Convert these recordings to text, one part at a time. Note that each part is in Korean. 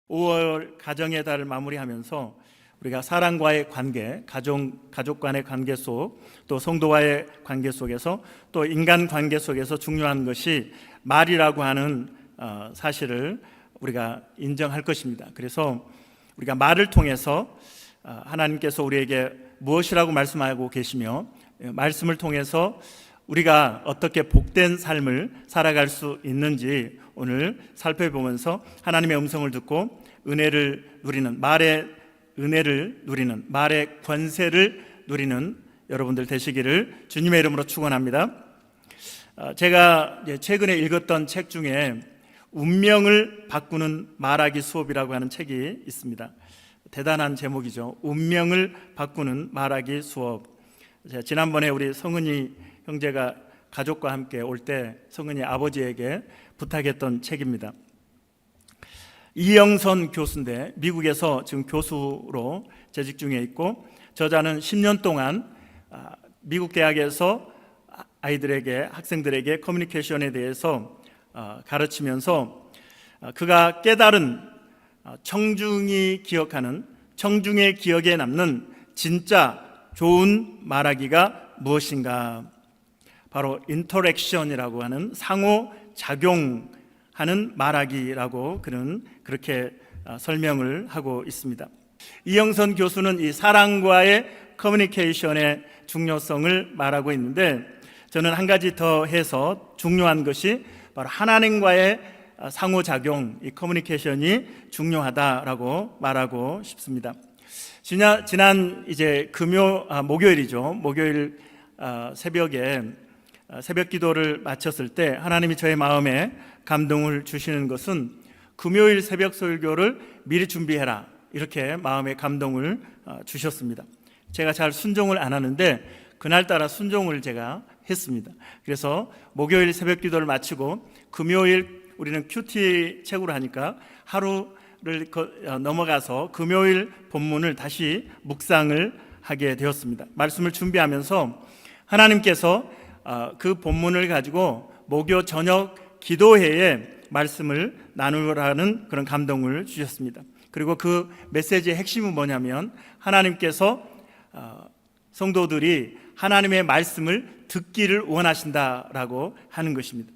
5월 가정의 달을 마무리하면서 우리가 사랑과의 관계, 가족 간의 관계 속, 또 성도와의 관계 속에서, 또 인간 관계 속에서 중요한 것이 말이라고 하는 사실을 우리가 인정할 것입니다. 그래서 우리가 말을 통해서 하나님께서 우리에게 무엇이라고 말씀하고 계시며, 말씀을 통해서 우리가 어떻게 복된 삶을 살아갈 수 있는지 오늘 살펴보면서 하나님의 음성을 듣고 은혜를 누리는, 말의 은혜를 누리는, 말의 권세를 누리는 여러분들 되시기를 주님의 이름으로 축원합니다. 제가 최근에 읽었던 책 중에 운명을 바꾸는 말하기 수업이라고 하는 책이 있습니다. 대단한 제목이죠. 운명을 바꾸는 말하기 수업. 지난번에 우리 성은이 형제가 가족과 함께 올 때 성은이 아버지에게 부탁했던 책입니다. 이영선 교수인데 미국에서 지금 교수로 재직 중에 있고, 저자는 10년 동안 미국 대학에서 아이들에게, 학생들에게 커뮤니케이션에 대해서 가르치면서 그가 깨달은 청중이 기억하는, 청중의 기억에 남는 진짜 좋은 말하기가 무엇인가? 바로 인터랙션이라고 하는 상호작용하는 말하기라고 그는 그렇게 설명을 하고 있습니다. 이영선 교수는 이 사랑과의 커뮤니케이션의 중요성을 말하고 있는데, 저는 한 가지 더 해서 중요한 것이 바로 하나님과의 상호작용, 이 커뮤니케이션이 중요하다라고 말하고 싶습니다. 지난 이제 목요일이죠. 목요일 새벽에 새벽 기도를 마쳤을 때 하나님이 저의 마음에 감동을 주시는 것은 금요일 새벽 설교를 미리 준비해라, 이렇게 마음에 감동을 주셨습니다. 제가 잘 순종을 안 하는데 그날따라 순종을 제가 했습니다. 그래서 목요일 새벽 기도를 마치고 금요일 우리는 큐티 책으로 하니까 하루를 넘어가서 금요일 본문을 다시 묵상을 하게 되었습니다. 말씀을 준비하면서 하나님께서 그 본문을 가지고 목요 저녁 기도회에 말씀을 나누라는 그런 감동을 주셨습니다. 그리고 그 메시지의 핵심은 뭐냐면, 하나님께서 성도들이 하나님의 말씀을 듣기를 원하신다라고 하는 것입니다.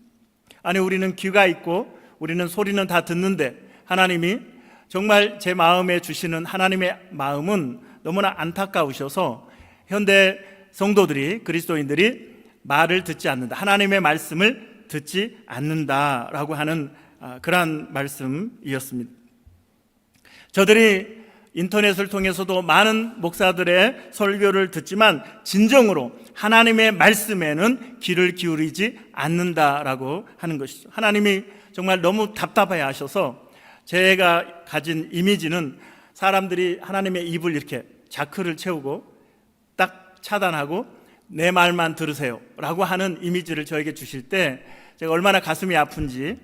아니, 우리는 귀가 있고 우리는 소리는 다 듣는데 하나님이 정말 제 마음에 주시는 하나님의 마음은 너무나 안타까우셔서 현대 성도들이, 그리스도인들이 말을 듣지 않는다, 하나님의 말씀을 듣지 않는다라고 하는 그러한 말씀이었습니다. 저들이 인터넷을 통해서도 많은 목사들의 설교를 듣지만 진정으로 하나님의 말씀에는 귀를 기울이지 않는다라고 하는 것이죠. 하나님이 정말 너무 답답해 하셔서 제가 가진 이미지는 사람들이 하나님의 입을 이렇게 자크를 채우고 딱 차단하고 내 말만 들으세요 라고 하는 이미지를 저에게 주실 때 제가 얼마나 가슴이 아픈지,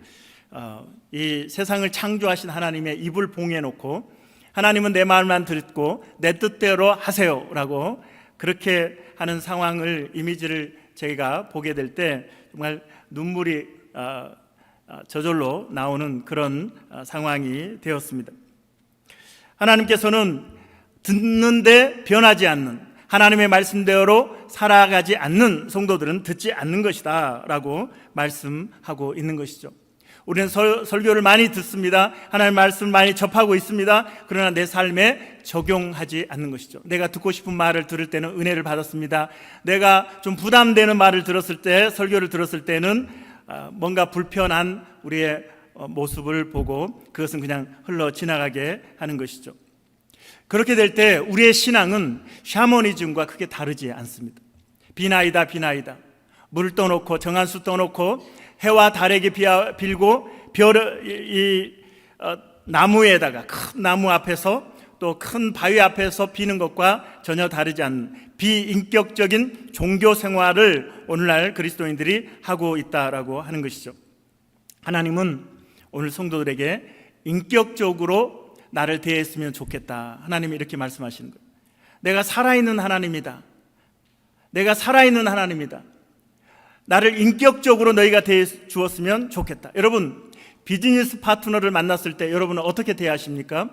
이 세상을 창조하신 하나님의 입을 봉해 놓고 하나님은 내 말만 듣고 내 뜻대로 하세요 라고 그렇게 하는 상황을, 이미지를 제가 보게 될 때 정말 눈물이 저절로 나오는 그런 상황이 되었습니다. 하나님께서는 듣는데 변하지 않는, 하나님의 말씀대로 살아가지 않는 성도들은 듣지 않는 것이다 라고 말씀하고 있는 것이죠. 우리는 설교를 많이 듣습니다. 하나님의 말씀을 많이 접하고 있습니다. 그러나 내 삶에 적용하지 않는 것이죠. 내가 듣고 싶은 말을 들을 때는 은혜를 받았습니다. 내가 좀 부담되는 말을 들었을 때, 설교를 들었을 때는 뭔가 불편한 우리의 모습을 보고 그것은 그냥 흘러 지나가게 하는 것이죠. 그렇게 될 때 우리의 신앙은 샤머니즘과 크게 다르지 않습니다. 비나이다 비나이다, 물을 떠놓고 정한수 떠놓고 해와 달에게 빌고 나무에다가, 큰 나무 앞에서 또 큰 바위 앞에서 비는 것과 전혀 다르지 않는 비인격적인 종교 생활을 오늘날 그리스도인들이 하고 있다라고 하는 것이죠. 하나님은 오늘 성도들에게 인격적으로 나를 대했으면 좋겠다, 하나님이 이렇게 말씀하시는 거예요. 내가 살아있는 하나님이다. 내가 살아있는 하나님이다. 나를 인격적으로 너희가 대해 주었으면 좋겠다. 여러분, 비즈니스 파트너를 만났을 때 여러분은 어떻게 대하십니까?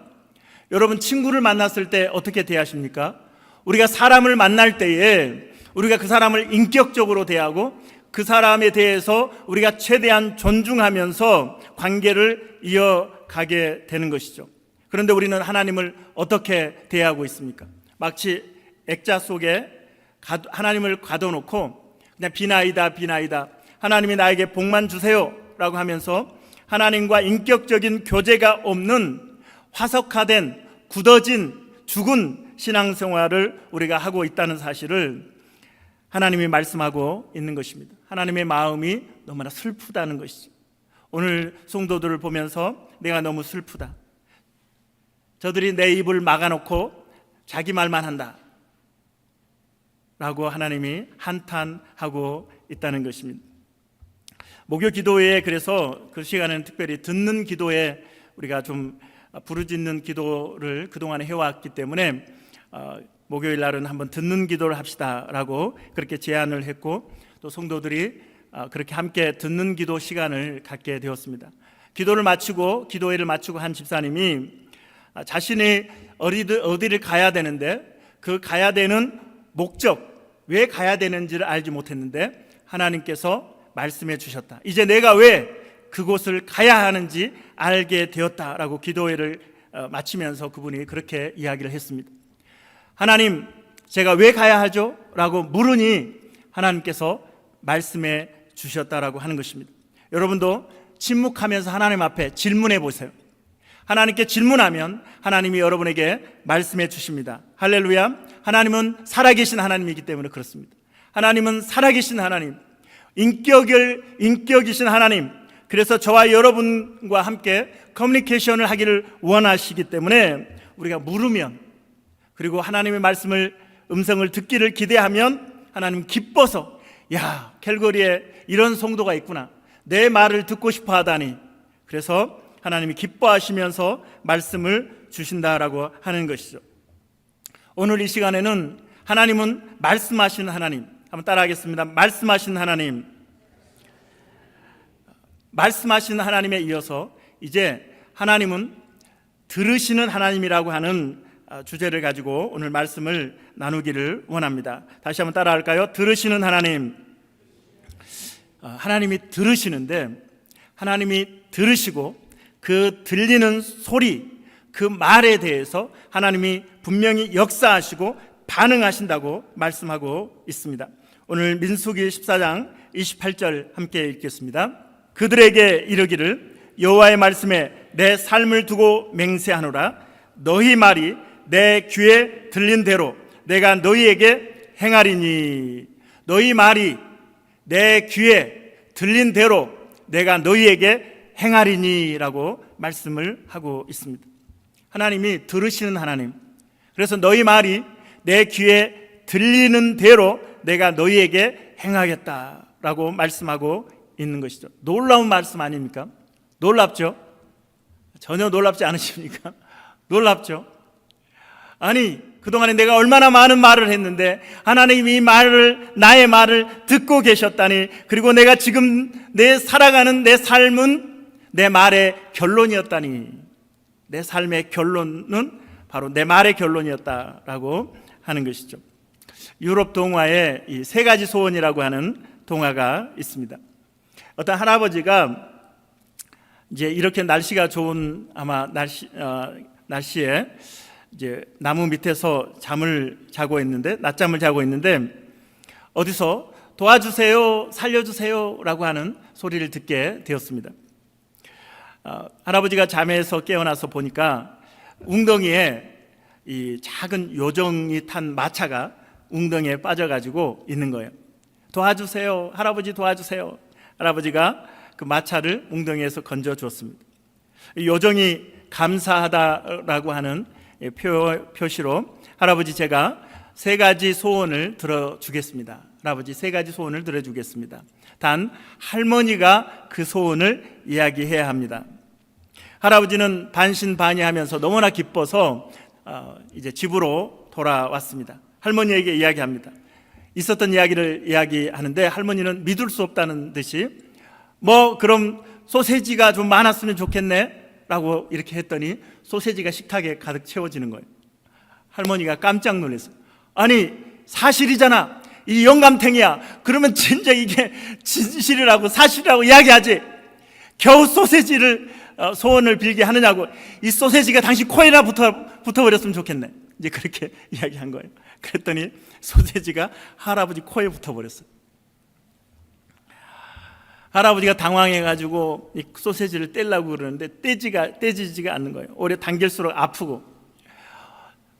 여러분 친구를 만났을 때 어떻게 대하십니까? 우리가 사람을 만날 때에 우리가 그 사람을 인격적으로 대하고 그 사람에 대해서 우리가 최대한 존중하면서 관계를 이어가게 되는 것이죠. 그런데 우리는 하나님을 어떻게 대하고 있습니까? 마치 액자 속에 하나님을 가둬놓고 그냥 비나이다 하나님이 나에게 복만 주세요 라고 하면서 하나님과 인격적인 교제가 없는 화석화된 굳어진 죽은 신앙생활을 우리가 하고 있다는 사실을 하나님이 말씀하고 있는 것입니다. 하나님의 마음이 너무나 슬프다는 것이죠. 오늘 성도들을 보면서 내가 너무 슬프다, 저들이 내 입을 막아놓고 자기 말만 한다 라고 하나님이 한탄하고 있다는 것입니다. 목요 기도회에 그래서 그 시간에는 특별히 듣는 기도에 우리가 좀 부르짖는 기도를 그동안 해왔기 때문에 목요일 날은 한번 듣는 기도를 합시다라고 그렇게 제안을 했고, 또 성도들이 그렇게 함께 듣는 기도 시간을 갖게 되었습니다. 기도를 마치고 기도회를 마치고 한 집사님이 자신이 어디를 가야 되는데 그 가야 되는 목적, 왜 가야 되는지를 알지 못했는데 하나님께서 말씀해 주셨다. 이제 내가 왜 그곳을 가야 하는지 알게 되었다라고 기도회를 마치면서 그분이 그렇게 이야기를 했습니다. 하나님, 제가 왜 가야 하죠? 라고 물으니 하나님께서 말씀해 주셨다라고 하는 것입니다. 여러분도 침묵하면서 하나님 앞에 질문해 보세요. 하나님께 질문하면 하나님이 여러분에게 말씀해 주십니다. 할렐루야. 하나님은 살아계신 하나님이기 때문에 그렇습니다. 하나님은 살아계신 하나님, 인격이신 하나님, 그래서 저와 여러분과 함께 커뮤니케이션을 하기를 원하시기 때문에 우리가 물으면, 그리고 하나님의 음성을 듣기를 기대하면 하나님 기뻐서, 야, 캘거리에 이런 성도가 있구나, 내 말을 듣고 싶어 하다니, 그래서 하나님이 기뻐하시면서 말씀을 주신다라고 하는 것이죠. 오늘 이 시간에는 하나님은 말씀하시는 하나님, 한번 따라하겠습니다. 말씀하시는 하나님, 말씀하시는 하나님에 이어서 이제 하나님은 들으시는 하나님이라고 하는 주제를 가지고 오늘 말씀을 나누기를 원합니다. 다시 한번 따라할까요? 들으시는 하나님. 하나님이 들으시는데, 하나님이 들으시고 그 들리는 소리, 그 말에 대해서 하나님이 분명히 역사하시고 반응하신다고 말씀하고 있습니다. 오늘 민수기 14장 28절 함께 읽겠습니다. 그들에게 이르기를 여호와의 말씀에 내 삶을 두고 맹세하노라. 너희 말이 내 귀에 들린 대로 내가 너희에게 행하리니. 너희 말이 내 귀에 들린 대로 내가 너희에게 행하리니 라고 말씀을 하고 있습니다. 하나님이 들으시는 하나님, 그래서 너희 말이 내 귀에 들리는 대로 내가 너희에게 행하겠다라고 말씀하고 있는 것이죠. 놀라운 말씀 아닙니까? 놀랍죠? 전혀 놀랍지 않으십니까? 놀랍죠? 아니, 그동안에 내가 얼마나 많은 말을 했는데 하나님이 나의 말을 듣고 계셨다니, 그리고 내가 지금 살아가는 내 삶은 내 말의 결론이었다니, 내 삶의 결론은 바로 내 말의 결론이었다라고 하는 것이죠. 유럽 동화에 이 세 가지 소원이라고 하는 동화가 있습니다. 어떤 할아버지가 이제 이렇게 날씨가 좋은 날씨에 이제 나무 밑에서 낮잠을 자고 있는데 어디서 도와주세요, 살려주세요라고 하는 소리를 듣게 되었습니다. 할아버지가 잠에서 깨어나서 보니까 웅덩이에 이 작은 요정이 탄 마차가 웅덩이에 빠져가지고 있는 거예요. 도와주세요, 할아버지 도와주세요. 할아버지가 그 마차를 웅덩이에서 건져 주었습니다. 요정이 감사하다라고 하는 표시로 할아버지, 제가 세 가지 소원을 들어주겠습니다. 할아버지, 세 가지 소원을 들어주겠습니다. 단 할머니가 그 소원을 이야기해야 합니다. 할아버지는 반신반의하면서 너무나 기뻐서 이제 집으로 돌아왔습니다. 할머니에게 이야기합니다. 있었던 이야기를 이야기하는데 할머니는 믿을 수 없다는 듯이 그럼 소세지가 좀 많았으면 좋겠네 라고 이렇게 했더니 소세지가 식탁에 가득 채워지는 거예요. 할머니가 깜짝 놀랐어요. 아니 사실이잖아, 이 영감탱이야. 그러면 진짜 이게 진실이라고 사실이라고 이야기하지, 겨우 소세지를 소원을 빌게 하느냐고. 이 소세지가 당신 코에나 붙어버렸으면 좋겠네. 이제 그렇게 이야기한 거예요. 그랬더니 소세지가 할아버지 코에 붙어버렸어요. 할아버지가 당황해가지고 이 소세지를 떼려고 그러는데 떼지지가 않는 거예요. 오래 당길수록 아프고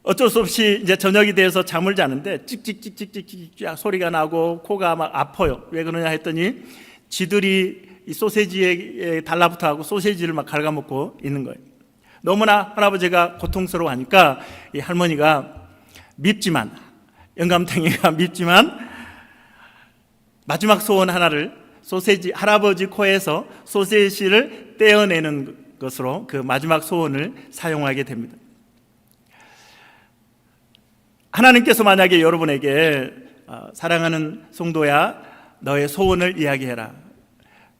어쩔 수 없이 이제 저녁이 돼서 잠을 자는데 찍찍찍찍찍찍 소리가 나고 코가 막 아파요. 왜 그러냐 했더니 지들이 이 소세지에 달라붙어하고 소세지를 막 갉아먹고 있는 거예요. 너무나 할아버지가 고통스러워하니까 이 할머니가 밉지만, 영감탱이가 밉지만 마지막 소원 하나를, 소세지, 할아버지 코에서 소세지를 떼어내는 것으로 그 마지막 소원을 사용하게 됩니다. 하나님께서 만약에 여러분에게 사랑하는 성도야, 너의 소원을 이야기해라,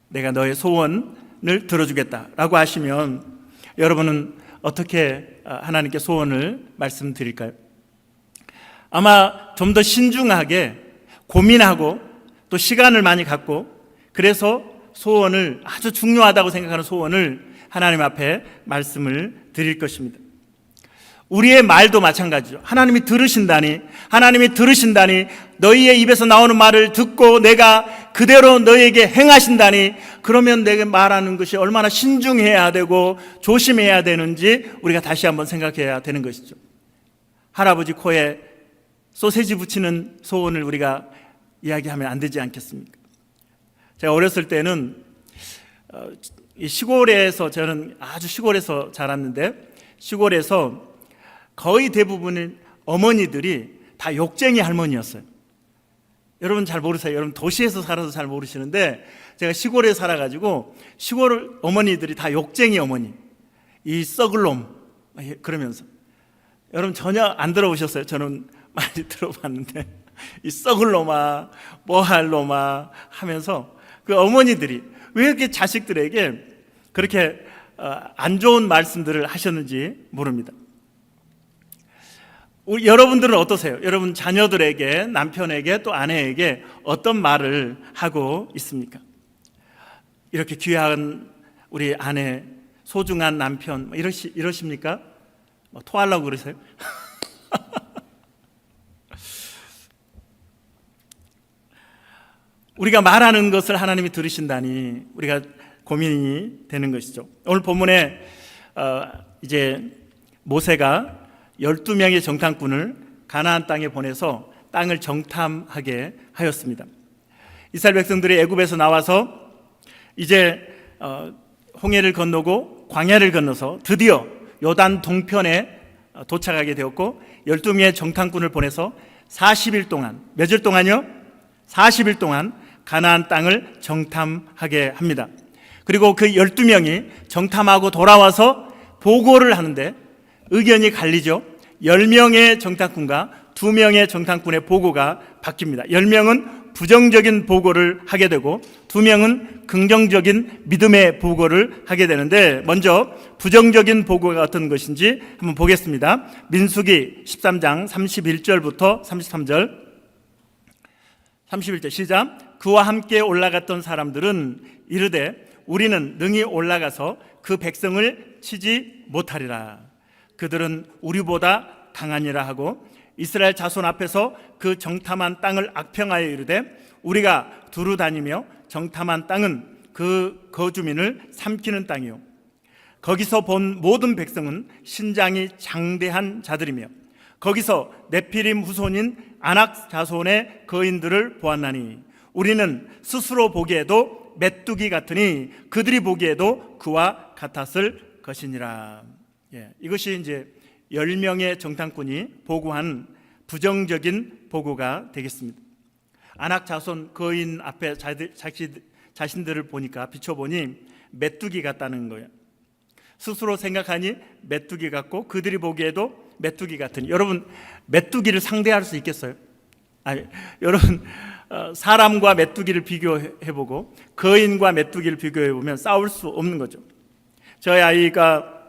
내가 너의 소원을 들어주겠다라고 하시면 여러분은 어떻게 하나님께 소원을 말씀드릴까요? 아마 좀 더 신중하게 고민하고 또 시간을 많이 갖고, 그래서 소원을, 아주 중요하다고 생각하는 소원을 하나님 앞에 말씀을 드릴 것입니다. 우리의 말도 마찬가지죠. 하나님이 들으신다니 너희의 입에서 나오는 말을 듣고 내가 그대로 너희에게 행하신다니, 그러면 내가 말하는 것이 얼마나 신중해야 되고 조심해야 되는지 우리가 다시 한번 생각해야 되는 것이죠. 할아버지 코에 소세지 붙이는 소원을 우리가 이야기하면 안 되지 않겠습니까? 제가 어렸을 때는 시골에서, 저는 아주 시골에서 자랐는데, 시골에서 거의 대부분의 어머니들이 다 욕쟁이 할머니였어요. 여러분 잘 모르세요. 여러분 도시에서 살아서 잘 모르시는데, 제가 시골에 살아가지고 시골 어머니들이 다 욕쟁이 어머니, 이 썩을 놈 그러면서, 여러분 전혀 안 들어보셨어요? 저는 많이 들어봤는데, 이 썩을 놈아, 뭐할 놈아 하면서 그 어머니들이 왜 이렇게 자식들에게 그렇게 안 좋은 말씀들을 하셨는지 모릅니다. 여러분들은 어떠세요? 여러분 자녀들에게, 남편에게, 또 아내에게 어떤 말을 하고 있습니까? 이렇게 귀한 우리 아내, 소중한 남편 이러십니까? 토하려고 그러세요? 우리가 말하는 것을 하나님이 들으신다니 우리가 고민이 되는 것이죠. 오늘 본문에 이제 모세가 12명의 정탐꾼을 가나안 땅에 보내서 땅을 정탐하게 하였습니다. 이스라엘 백성들이 애굽에서 나와서 이제 홍해를 건너고 광야를 건너서 드디어 요단 동편에 도착하게 되었고, 12명의 정탐꾼을 보내서 40일 동안, 몇일 동안요? 40일 동안 가나안 땅을 정탐하게 합니다. 그리고 그 12명이 정탐하고 돌아와서 보고를 하는데 의견이 갈리죠. 10명의 정탐꾼과 2명의 정탐꾼의 보고가 바뀝니다. 10명은 부정적인 보고를 하게 되고 2명은 긍정적인 믿음의 보고를 하게 되는데, 먼저 부정적인 보고가 어떤 것인지 한번 보겠습니다. 민수기 13장 31절부터 33절. 31절 시작. 그와 함께 올라갔던 사람들은 이르되 우리는 능히 올라가서 그 백성을 치지 못하리라. 그들은 우리보다 강하니라 하고, 이스라엘 자손 앞에서 그 정탐한 땅을 악평하여 이르되 우리가 두루 다니며 정탐한 땅은 그 거주민을 삼키는 땅이요, 거기서 본 모든 백성은 신장이 장대한 자들이며 거기서 네피림 후손인 아낙 자손의 거인들을 보았나니 우리는 스스로 보기에도 메뚜기 같으니 그들이 보기에도 그와 같았을 것이니라. 이것이 이제 10명의 정탐꾼이 보고한 부정적인 보고가 되겠습니다. 아낙 자손 거인 앞에 자신들을 보니까 비춰보니 메뚜기 같다는 거예요. 스스로 생각하니 메뚜기 같고 그들이 보기에도 메뚜기 같으니. 여러분 메뚜기를 상대할 수 있겠어요? 아니, 여러분 사람과 메뚜기를 비교해보고 거인과 메뚜기를 비교해보면 싸울 수 없는 거죠. 저희 아이가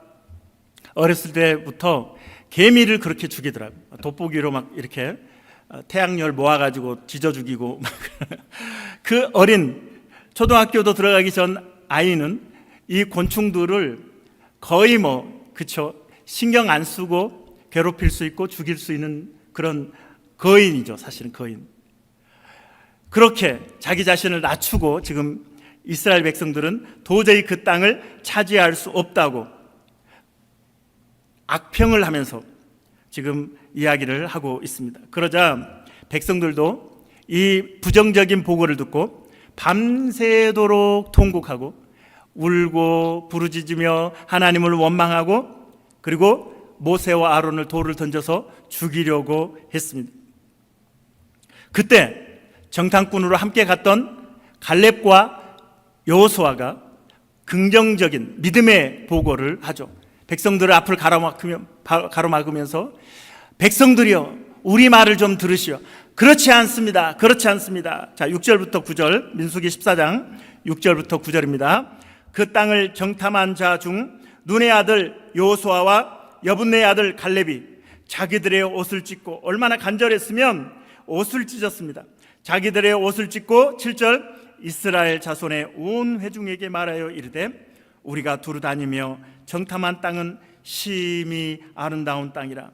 어렸을 때부터 개미를 그렇게 죽이더라고요. 돋보기로 막 이렇게 태양열 모아가지고 지져 죽이고 그 어린 초등학교도 들어가기 전 아이는 이 곤충들을 거의 그쵸, 신경 안 쓰고 괴롭힐 수 있고 죽일 수 있는 그런 거인이죠. 사실은 거인. 그렇게 자기 자신을 낮추고 지금 이스라엘 백성들은 도저히 그 땅을 차지할 수 없다고 악평을 하면서 지금 이야기를 하고 있습니다. 그러자 백성들도 이 부정적인 보고를 듣고 밤새도록 통곡하고 울고 부르짖으며 하나님을 원망하고 그리고 모세와 아론을 돌을 던져서 죽이려고 했습니다. 그때 정탐꾼으로 함께 갔던 갈렙과 여호수아가 긍정적인 믿음의 보고를 하죠. 백성들을 앞을 가로막으면서 백성들이여 우리 말을 좀 들으시오. 그렇지 않습니다. 그렇지 않습니다. 자, 6절부터 9절 민수기 14장 6절부터 9절입니다. 그 땅을 정탐한 자 중 눈의 아들 여호수아와 여분네의 아들 갈렙이 자기들의 옷을 찢고 얼마나 간절했으면 옷을 찢었습니다. 자기들의 옷을 찢고 7절 이스라엘 자손의 온 회중에게 말하여 이르되 우리가 두루 다니며 정탐한 땅은 심히 아름다운 땅이라.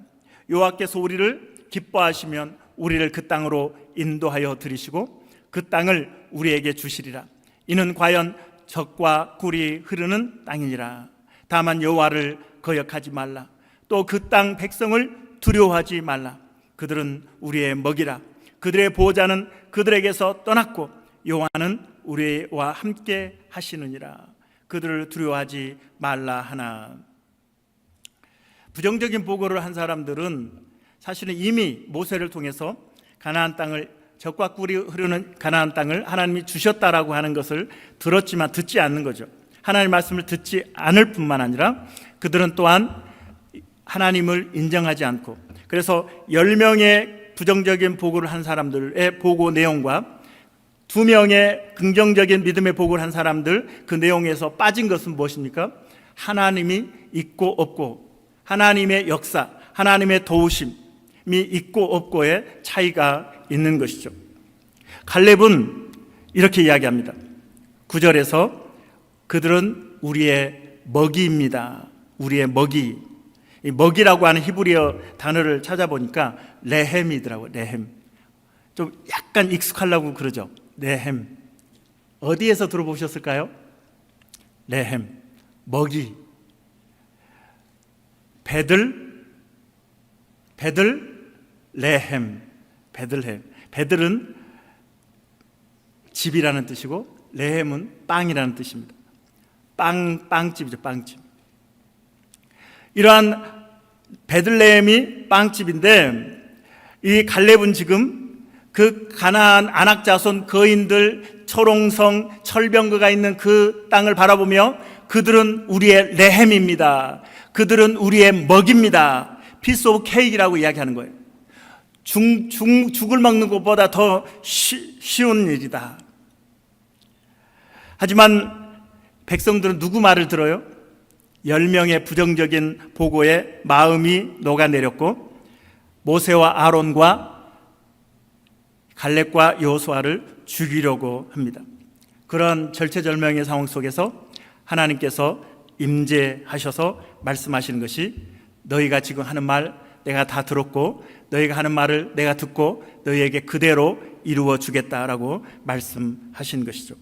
여호와께서 우리를 기뻐하시면 우리를 그 땅으로 인도하여 들이시고 그 땅을 우리에게 주시리라. 이는 과연 젖과 꿀이 흐르는 땅이니라. 다만 여호와를 거역하지 말라. 또 그 땅 백성을 두려워하지 말라. 그들은 우리의 먹이라. 그들의 보호자는 그들에게서 떠났고 여호와는 우리와 함께 하시느니라. 그들을 두려워하지 말라 하나. 부정적인 보고를 한 사람들은 사실은 이미 모세를 통해서 가나안 땅을 젖과 꿀이 흐르는 가나안 땅을 하나님이 주셨다라고 하는 것을 들었지만 듣지 않는 거죠. 하나님의 말씀을 듣지 않을 뿐만 아니라 그들은 또한 하나님을 인정하지 않고, 그래서 10명의 부정적인 보고를 한 사람들의 보고 내용과 2명의 긍정적인 믿음의 보고를 한 사람들 그 내용에서 빠진 것은 무엇입니까? 하나님이 있고 없고, 하나님의 역사, 하나님의 도우심이 있고 없고의 차이가 있는 것이죠. 갈렙은 이렇게 이야기합니다. 9절에서 그들은 우리의 먹이입니다. 우리의 먹이. 이 먹이라고 하는 히브리어 단어를 찾아보니까 레헴이더라고요. 레헴. 좀 약간 익숙하려고 그러죠. 레헴. 어디에서 들어보셨을까요? 레헴. 먹이. 베들레헴. 베들레헴. 베들은 집이라는 뜻이고 레헴은 빵이라는 뜻입니다. 빵집이죠. 빵집. 이러한 베들레헴이 빵집인데 이 갈렙은 지금 그 가나안 아낙 자손 거인들 초롱성 철병거가 있는 그 땅을 바라보며 그들은 우리의 레헴입니다. 그들은 우리의 먹입니다. 피스 오브 케이크라고 이야기하는 거예요. 죽을 먹는 것보다 더 쉬운 일이다. 하지만 백성들은 누구 말을 들어요? 10명의 부정적인 보고에 마음이 녹아내렸고 모세와 아론과 갈렙과 여호수아를 죽이려고 합니다. 그런 절체절명의 상황 속에서 하나님께서 임재하셔서 말씀하시는 것이 너희가 지금 하는 말 내가 다 들었고 너희가 하는 말을 내가 듣고 너희에게 그대로 이루어 주겠다라고 말씀하신 것이죠.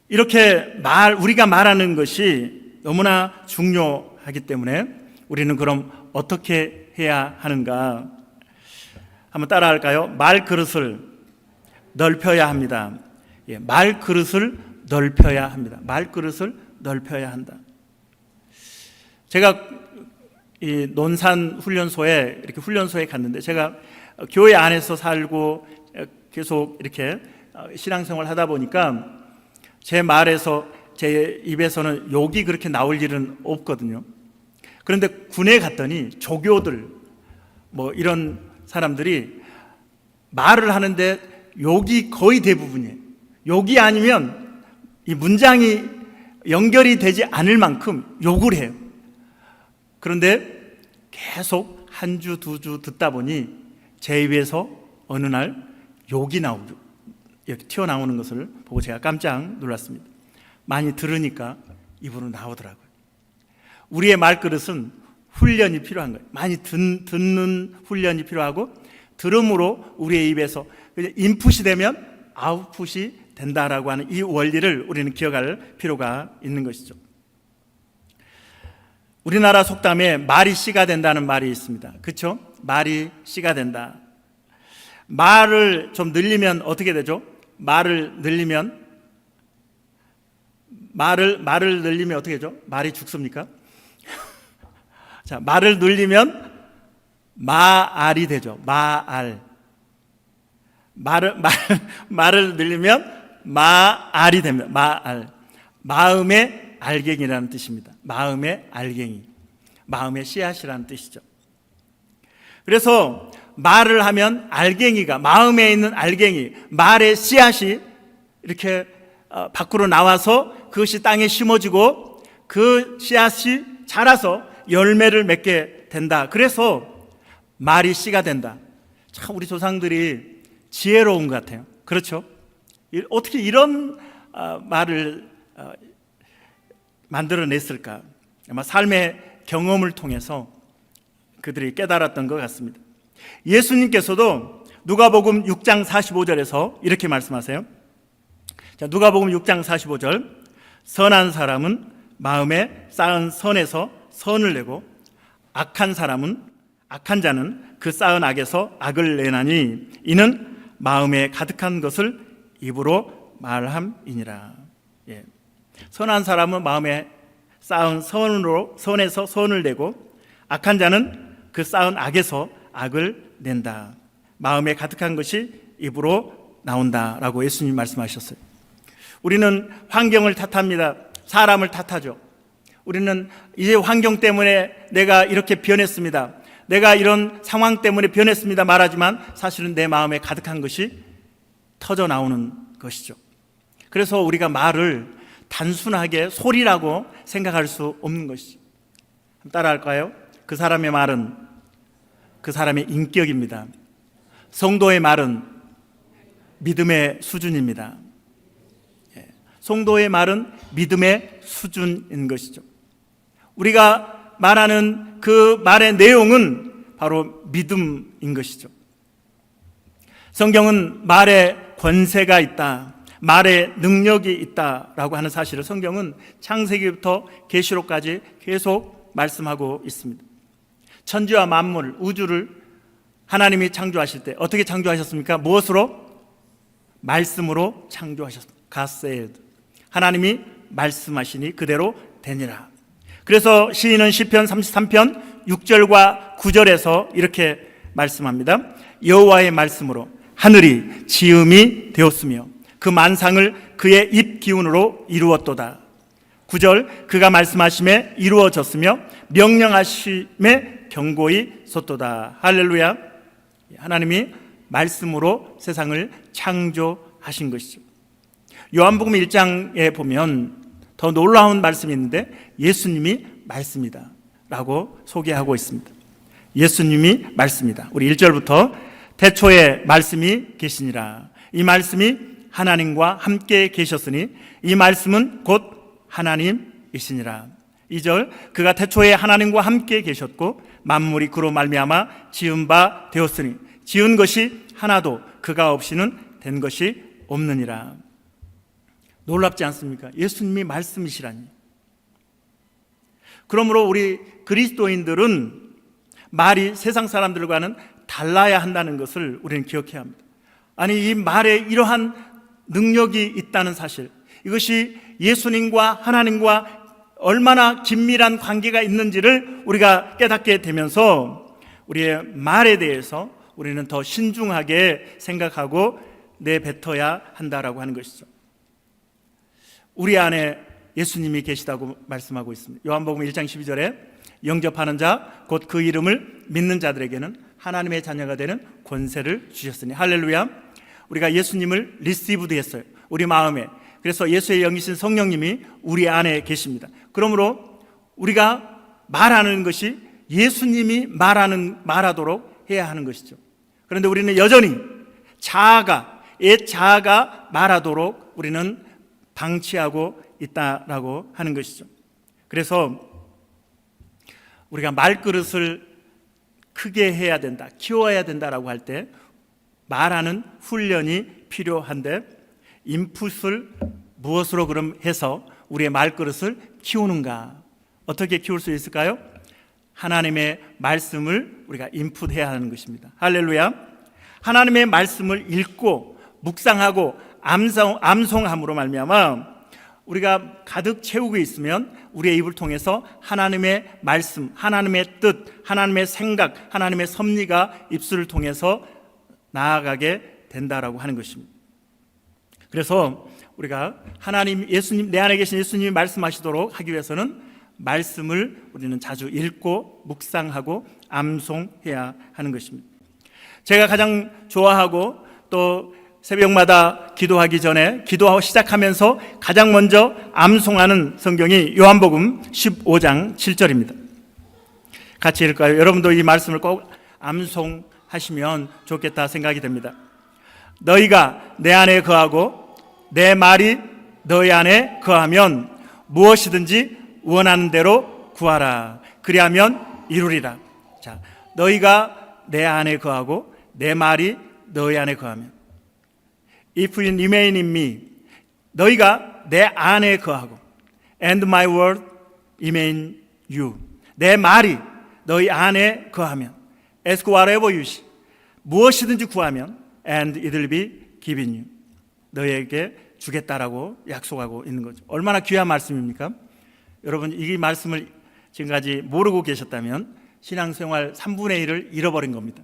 이렇게 우리가 말하는 것이 너무나 중요하기 때문에 우리는 그럼 어떻게 해야 하는가? 한번 따라할까요? 말 그릇을 넓혀야 합니다. 말 그릇을 넓혀야 합니다. 말 그릇을 넓혀야 한다. 제가 이 논산 훈련소에 이렇게 훈련소에 갔는데 제가 교회 안에서 살고 계속 이렇게 신앙생활 하다 보니까 제 말에서 제 입에서는 욕이 그렇게 나올 일은 없거든요. 그런데 군에 갔더니 조교들 이런 사람들이 말을 하는데 욕이 거의 대부분이에요. 욕이 아니면 이 문장이 연결이 되지 않을 만큼 욕을 해요. 그런데 계속 한 주, 두 주 듣다 보니 제 입에서 어느 날 욕이 나오죠. 이렇게 튀어나오는 것을 보고 제가 깜짝 놀랐습니다. 많이 들으니까 입으로 나오더라고요. 우리의 말그릇은 훈련이 필요한 거예요. 많이 듣는 훈련이 필요하고, 들음으로 우리의 입에서 인풋이 되면 아웃풋이 된다라고 하는 이 원리를 우리는 기억할 필요가 있는 것이죠. 우리나라 속담에 말이 씨가 된다는 말이 있습니다. 그렇죠? 말이 씨가 된다. 말을 좀 늘리면 어떻게 되죠? 말을 늘리면 어떻게 되죠? 말이 죽습니까? 자, 말을 늘리면 마알이 되죠. 마알. 말을 늘리면 마알이 됩니다. 마알. 마음의 알갱이라는 뜻입니다. 마음의 알갱이. 마음의 씨앗이라는 뜻이죠. 그래서 말을 하면 알갱이가, 마음에 있는 알갱이, 말의 씨앗이 이렇게 밖으로 나와서 그것이 땅에 심어지고 그 씨앗이 자라서 열매를 맺게 된다. 그래서 말이 씨가 된다. 참 우리 조상들이 지혜로운 것 같아요. 그렇죠? 어떻게 이런 말을 만들어냈을까? 아마 삶의 경험을 통해서 그들이 깨달았던 것 같습니다. 예수님께서도 누가복음 6장 45절에서 이렇게 말씀하세요. 자, 누가복음 6장 45절. 선한 사람은 마음에 쌓은 선에서 선을 내고 악한 자는 그 쌓은 악에서 악을 내나니 이는 마음에 가득한 것을 입으로 말함이니라. 예. 선한 사람은 마음에 쌓은 선에서 선을 내고 악한 자는 그 쌓은 악에서 악을 낸다. 마음에 가득한 것이 입으로 나온다라고 예수님이 말씀하셨어요. 우리는 환경을 탓합니다. 사람을 탓하죠. 우리는 이제 환경 때문에 내가 이렇게 변했습니다, 내가 이런 상황 때문에 변했습니다 말하지만 사실은 내 마음에 가득한 것이 터져 나오는 것이죠. 그래서 우리가 말을 단순하게 소리라고 생각할 수 없는 것이죠. 따라할까요? 그 사람의 말은 그 사람의 인격입니다. 성도의 말은 믿음의 수준입니다. 성도의 말은 믿음의 수준인 것이죠. 우리가 말하는 그 말의 내용은 바로 믿음인 것이죠. 성경은 말에 권세가 있다, 말에 능력이 있다라고 하는 사실을 성경은 창세기부터 계시록까지 계속 말씀하고 있습니다. 천지와 만물, 우주를 하나님이 창조하실 때 어떻게 창조하셨습니까? 무엇으로? 말씀으로 창조하셨습니다. God said. 하나님이 말씀하시니 그대로 되니라. 그래서 시인은 시편 33편 6절과 9절에서 이렇게 말씀합니다. 여호와의 말씀으로 하늘이 지음이 되었으며 그 만상을 그의 입 기운으로 이루었도다. 9절 그가 말씀하심에 이루어졌으며 명령하심에 경고히 섰도다. 할렐루야. 하나님이 말씀으로 세상을 창조하신 것이죠. 요한복음 1장에 보면 더 놀라운 말씀이 있는데 예수님이 말씀이다 라고 소개하고 있습니다. 예수님이 말씀이다. 우리 1절부터 태초에 말씀이 계시니라. 이 말씀이 하나님과 함께 계셨으니 이 말씀은 곧 하나님이시니라. 2절 그가 태초에 하나님과 함께 계셨고 만물이 그로 말미암아 지은 바 되었으니 지은 것이 하나도 그가 없이는 된 것이 없느니라. 놀랍지 않습니까? 예수님이 말씀이시라니. 그러므로 우리 그리스도인들은 말이 세상 사람들과는 달라야 한다는 것을 우리는 기억해야 합니다. 아니, 이 말에 이러한 능력이 있다는 사실, 이것이 예수님과 하나님과 얼마나 긴밀한 관계가 있는지를 우리가 깨닫게 되면서 우리의 말에 대해서 우리는 더 신중하게 생각하고 내뱉어야 한다라고 하는 것이죠. 우리 안에 예수님이 계시다고 말씀하고 있습니다. 요한복음 1장 12절에 영접하는 자 곧 그 이름을 믿는 자들에게는 하나님의 자녀가 되는 권세를 주셨으니. 할렐루야. 우리가 예수님을 리시브드 했어요, 우리 마음에. 그래서 예수의 영이신 성령님이 우리 안에 계십니다. 그러므로 우리가 말하는 것이 예수님이 말하도록 해야 하는 것이죠. 그런데 우리는 여전히 옛 자아가 말하도록 우리는 방치하고 있다라고 하는 것이죠. 그래서 우리가 말그릇을 크게 해야 된다, 키워야 된다라고 할 때 말하는 훈련이 필요한데, 인풋을 무엇으로 그럼 해서 우리의 말그릇을 키우는가? 어떻게 키울 수 있을까요? 하나님의 말씀을 우리가 인풋해야 하는 것입니다. 할렐루야. 하나님의 말씀을 읽고 묵상하고 암송함으로 말미암아 우리가 가득 채우고 있으면 우리의 입을 통해서 하나님의 말씀, 하나님의 뜻, 하나님의 생각, 하나님의 섭리가 입술을 통해서 나아가게 된다라고 하는 것입니다. 그래서 우리가 예수님, 내 안에 계신 예수님이 말씀하시도록 하기 위해서는 말씀을 우리는 자주 읽고 묵상하고 암송해야 하는 것입니다. 제가 가장 좋아하고 또 새벽마다 기도하기 전에 기도하고 시작하면서 가장 먼저 암송하는 성경이 요한복음 15장 7절입니다. 같이 읽을까요? 여러분도 이 말씀을 꼭 암송하시면 좋겠다 생각이 됩니다. 너희가 내 안에 거하고 내 말이 너희 안에 거하면 무엇이든지 원하는 대로 구하라. 그리하면 이루리라. 자, 너희가 내 안에 거하고 내 말이 너희 안에 거하면, If you remain in me, 너희가 내 안에 거하고, and my word remain you, 내 말이 너희 안에 거하면, ask whatever you wish, 무엇이든지 구하면, and it will be given you, 너희에게 주겠다라고 약속하고 있는 거죠. 얼마나 귀한 말씀입니까? 여러분, 이 말씀을 지금까지 모르고 계셨다면 신앙생활 3분의 1을 잃어버린 겁니다.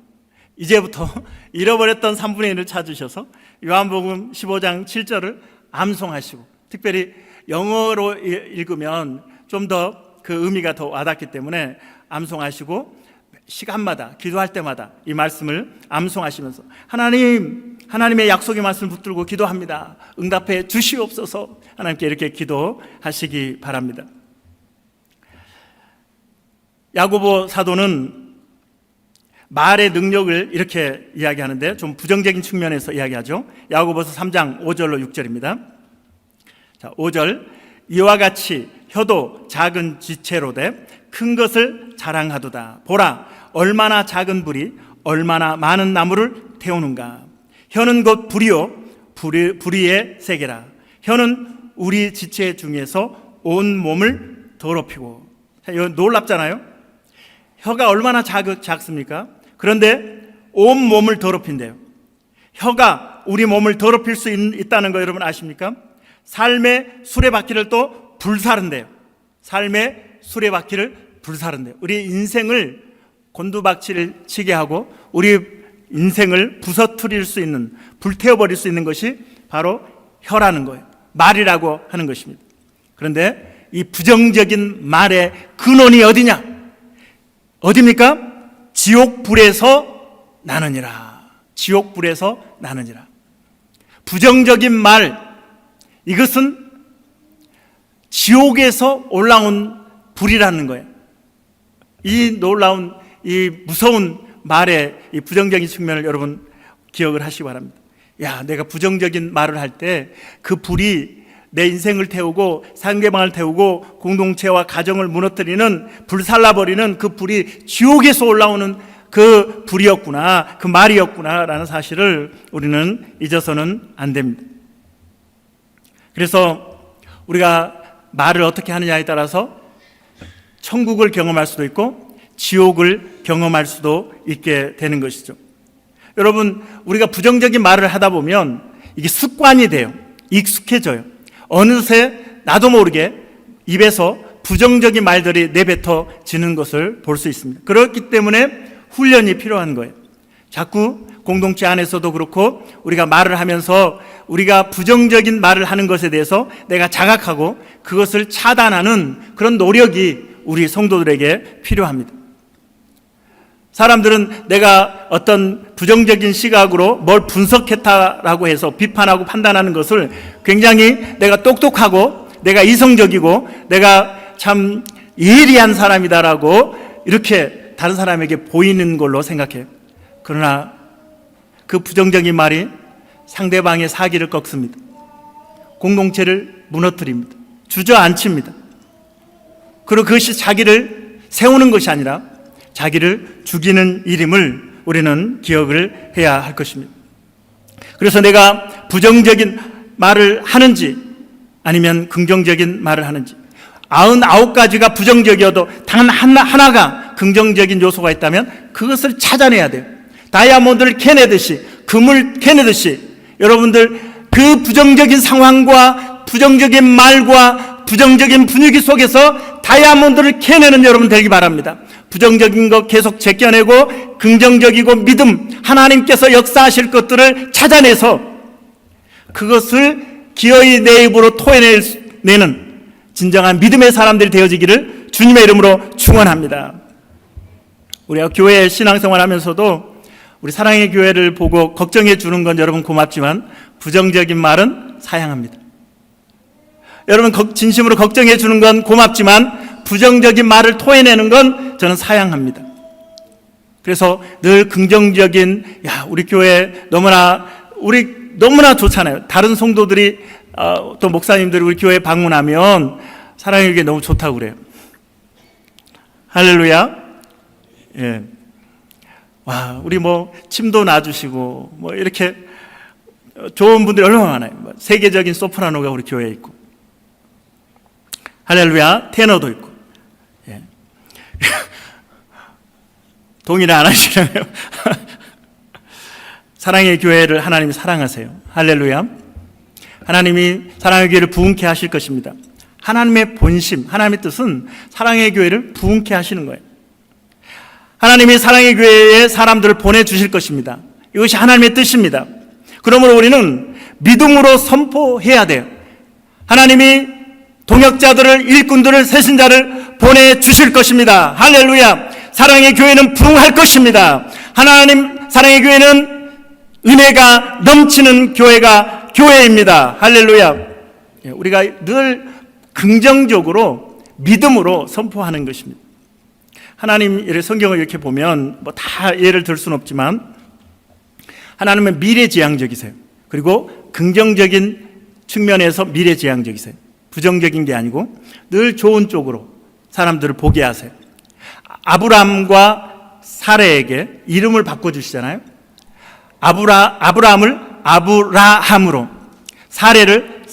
이제부터 잃어버렸던 3분의 1을 찾으셔서 요한복음 15장 7절을 암송하시고, 특별히 영어로 읽으면 좀 더 그 의미가 더 와닿기 때문에 암송하시고, 시간마다 기도할 때마다 이 말씀을 암송하시면서 하나님의 약속의 말씀을 붙들고 기도합니다. 응답해 주시옵소서. 하나님께 이렇게 기도하시기 바랍니다. 야고보 사도는 말의 능력을 이렇게 이야기하는데 좀 부정적인 측면에서 이야기하죠. 야고보서 3장 5절로 6절입니다. 자, 5절. 이와 같이 혀도 작은 지체로되 큰 것을 자랑하도다. 보라, 얼마나 작은 불이 얼마나 많은 나무를 태우는가. 혀는 곧 불이요 불의의 세계라. 혀는 우리 지체 중에서 온 몸을 더럽히고. 이거 놀랍잖아요. 혀가 얼마나 작습니까? 그런데 온 몸을 더럽힌대요. 혀가 우리 몸을 더럽힐 수 있다는 거 여러분 아십니까? 삶의 수레바퀴를 또 불사른대요. 삶의 수레바퀴를 불사른대요. 우리 인생을 곤두박질을 치게 하고 우리 인생을 부서뜨릴 수 있는, 불태워버릴 수 있는 것이 바로 혀라는 거예요. 말이라고 하는 것입니다. 그런데 이 부정적인 말의 근원이 어디냐? 어디입니까? 지옥불에서 나느니라. 지옥불에서 나느니라. 부정적인 말, 이것은 지옥에서 올라온 불이라는 거예요. 이 놀라운, 이 무서운 말의 이 부정적인 측면을 여러분 기억을 하시기 바랍니다. 야, 내가 부정적인 말을 할 때 그 불이 내 인생을 태우고 상대방을 태우고 공동체와 가정을 무너뜨리는, 불살라버리는 그 불이 지옥에서 올라오는 그 불이었구나, 그 말이었구나 라는 사실을 우리는 잊어서는 안 됩니다. 그래서 우리가 말을 어떻게 하느냐에 따라서 천국을 경험할 수도 있고 지옥을 경험할 수도 있게 되는 것이죠. 여러분, 우리가 부정적인 말을 하다 보면 이게 습관이 돼요. 익숙해져요. 어느새 나도 모르게 입에서 부정적인 말들이 내뱉어지는 것을 볼 수 있습니다. 그렇기 때문에 훈련이 필요한 거예요. 자꾸 공동체 안에서도 그렇고 우리가 말을 하면서 우리가 부정적인 말을 하는 것에 대해서 내가 자각하고 그것을 차단하는 그런 노력이 우리 성도들에게 필요합니다. 사람들은 내가 어떤 부정적인 시각으로 뭘 분석했다라고 해서 비판하고 판단하는 것을 굉장히 내가 똑똑하고 내가 이성적이고 내가 참 예리한 사람이다라고 이렇게 다른 사람에게 보이는 걸로 생각해요. 그러나 그 부정적인 말이 상대방의 사기를 꺾습니다. 공동체를 무너뜨립니다. 주저앉힙니다. 그리고 그것이 자기를 세우는 것이 아니라 자기를 죽이는 일임을 우리는 기억을 해야 할 것입니다. 그래서 내가 부정적인 말을 하는지 아니면 긍정적인 말을 하는지, 99가지가 부정적이어도 단 하나가 긍정적인 요소가 있다면 그것을 찾아내야 돼요. 다이아몬드를 캐내듯이, 금을 캐내듯이 여러분들 그 부정적인 상황과 부정적인 말과 부정적인 분위기 속에서 다이아몬드를 캐내는 여러분 되기 바랍니다. 부정적인 것 계속 제껴내고 긍정적이고 믿음, 하나님께서 역사하실 것들을 찾아내서 그것을 기어이 내 입으로 토해내는 진정한 믿음의 사람들이 되어지기를 주님의 이름으로 축원합니다. 우리가 교회 신앙생활 하면서도 우리 사랑의 교회를 보고 걱정해 주는 건 여러분 고맙지만 부정적인 말은 사양합니다. 여러분 진심으로 걱정해 주는 건 고맙지만 부정적인 말을 토해내는 건 저는 사양합니다. 그래서 늘 긍정적인, 우리 교회 너무나 좋잖아요. 다른 성도들이 또 목사님들이 우리 교회 방문하면 사랑의 교회 너무 좋다고 그래요. 할렐루야. 예. 와, 우리 침도 놔주시고 이렇게 좋은 분들이 얼마나 많아요. 세계적인 소프라노가 우리 교회에 있고, 할렐루야, 테너도 있고. 예. 동의를 안 하시나요? 사랑의 교회를 하나님이 사랑하세요. 할렐루야. 하나님이 사랑의 교회를 부흥케 하실 것입니다. 하나님의 본심, 하나님의 뜻은 사랑의 교회를 부흥케 하시는 거예요. 하나님이 사랑의 교회에 사람들을 보내주실 것입니다. 이것이 하나님의 뜻입니다. 그러므로 우리는 믿음으로 선포해야 돼요. 하나님이 동역자들을, 일꾼들을, 새신자를 보내주실 것입니다. 할렐루야. 사랑의 교회는 부흥할 것입니다. 하나님, 사랑의 교회는 은혜가 넘치는 교회입니다. 할렐루야. 우리가 늘 긍정적으로 믿음으로 선포하는 것입니다. 하나님 성경을 이렇게 보면 다 예를 들 수는 없지만 하나님은 미래지향적이세요. 그리고 긍정적인 측면에서 미래지향적이세요. 부정적인 게 아니고 늘 좋은 쪽으로 사람들을 보게 하세요. 아브람과 사레에게 이름을 바꿔주시잖아요. 아브라함을 아브라함으로, 사레를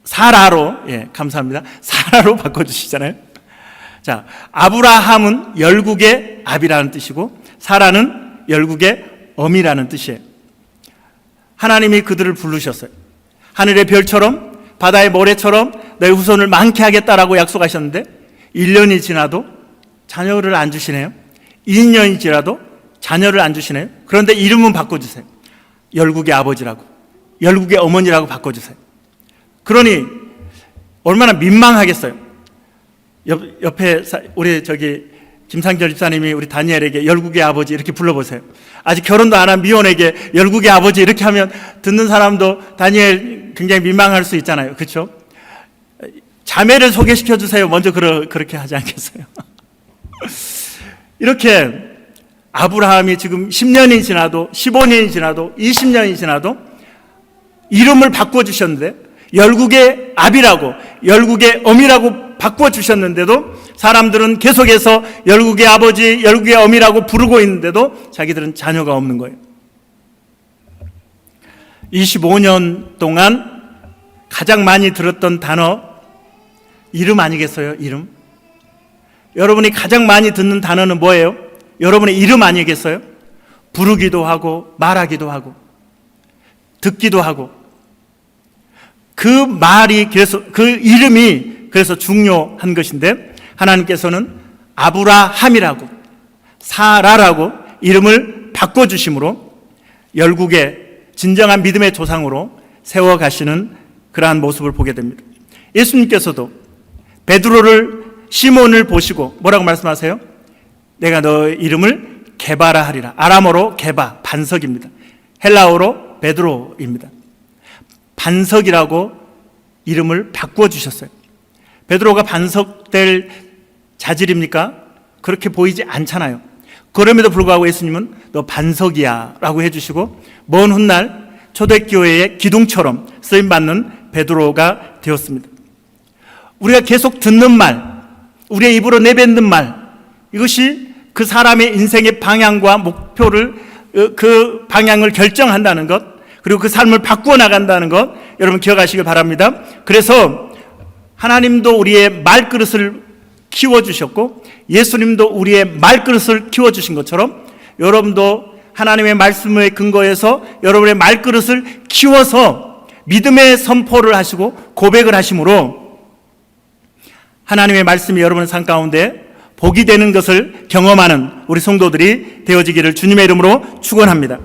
사라로, 감사합니다. 사라로 바꿔주시잖아요. 자, 아브라함은 열국의 아비라는 뜻이고 사라는 열국의 어미라는 뜻이에요. 하나님이 그들을 부르셨어요. 하늘의 별처럼 바다의 모래처럼 너희 후손을 많게 하겠다라고 약속하셨는데 1년이 지나도 자녀를 안 주시네요. 2년이 지나도 자녀를 안 주시네요. 그런데 이름은 바꿔주세요. 열국의 아버지라고, 열국의 어머니라고 바꿔주세요. 그러니 얼마나 민망하겠어요. 옆에 우리 김상철 집사님이 우리 다니엘에게 열국의 아버지 이렇게 불러보세요. 아직 결혼도 안 한 미혼에게 열국의 아버지 이렇게 하면 듣는 사람도 다니엘 굉장히 민망할 수 있잖아요. 그렇죠? 자매를 소개시켜 주세요. 먼저 그렇게 하지 않겠어요? 이렇게 아브라함이 지금 10년이 지나도 15년이 지나도 20년이 지나도 이름을 바꿔주셨는데 열국의 아비라고, 열국의 어미라고 바꿔주셨는데도 사람들은 계속해서 열국의 아버지, 열국의 어미라고 부르고 있는데도 자기들은 자녀가 없는 거예요. 25년 동안 가장 많이 들었던 단어 이름 아니겠어요? 이름. 여러분이 가장 많이 듣는 단어는 뭐예요? 여러분의 이름 아니겠어요? 부르기도 하고 말하기도 하고 듣기도 하고 그 말이 그래서 그 이름이 그래서 중요한 것인데 하나님께서는 아브라함이라고 사라라고 이름을 바꿔주심으로 열국의 진정한 믿음의 조상으로 세워가시는 그러한 모습을 보게 됩니다. 예수님께서도 베드로를 시몬을 보시고 뭐라고 말씀하세요? 내가 너 이름을 게바라 하리라. 아람어로 게바, 반석입니다. 헬라어로 베드로입니다. 반석이라고 이름을 바꿔주셨어요. 베드로가 반석될 자질입니까? 그렇게 보이지 않잖아요. 그럼에도 불구하고 예수님은 너 반석이야 라고 해주시고 먼 훗날 초대교회의 기둥처럼 쓰임받는 베드로가 되었습니다. 우리가 계속 듣는 말, 우리의 입으로 내뱉는 말, 이것이 그 사람의 인생의 방향과 목표를, 그 방향을 결정한다는 것, 그리고 그 삶을 바꾸어 나간다는 것, 여러분 기억하시길 바랍니다. 그래서 하나님도 우리의 말그릇을 키워주셨고 예수님도 우리의 말그릇을 키워주신 것처럼 여러분도 하나님의 말씀에 근거해서 여러분의 말그릇을 키워서 믿음의 선포를 하시고 고백을 하심으로 하나님의 말씀이 여러분의 삶 가운데 복이 되는 것을 경험하는 우리 성도들이 되어지기를 주님의 이름으로 축원합니다.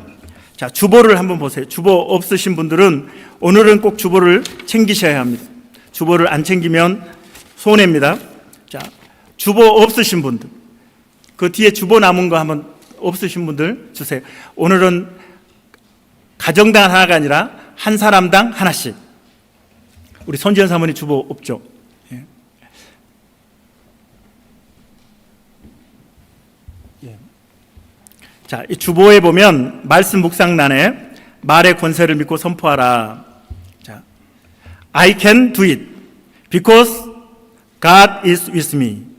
자, 주보를 한번 보세요. 주보 없으신 분들은 오늘은 꼭 주보를 챙기셔야 합니다. 주보를 안 챙기면 손해입니다. 자, 주보 없으신 분들, 그 뒤에 주보 남은 거 한번 없으신 분들 주세요. 오늘은 가정당 하나가 아니라 한 사람당 하나씩. 우리 손지연 사모님 주보 없죠? 예. 예. 자, 이 주보에 보면 말씀 묵상란에 말의 권세를 믿고 선포하라. 자, I can do it because God is with me.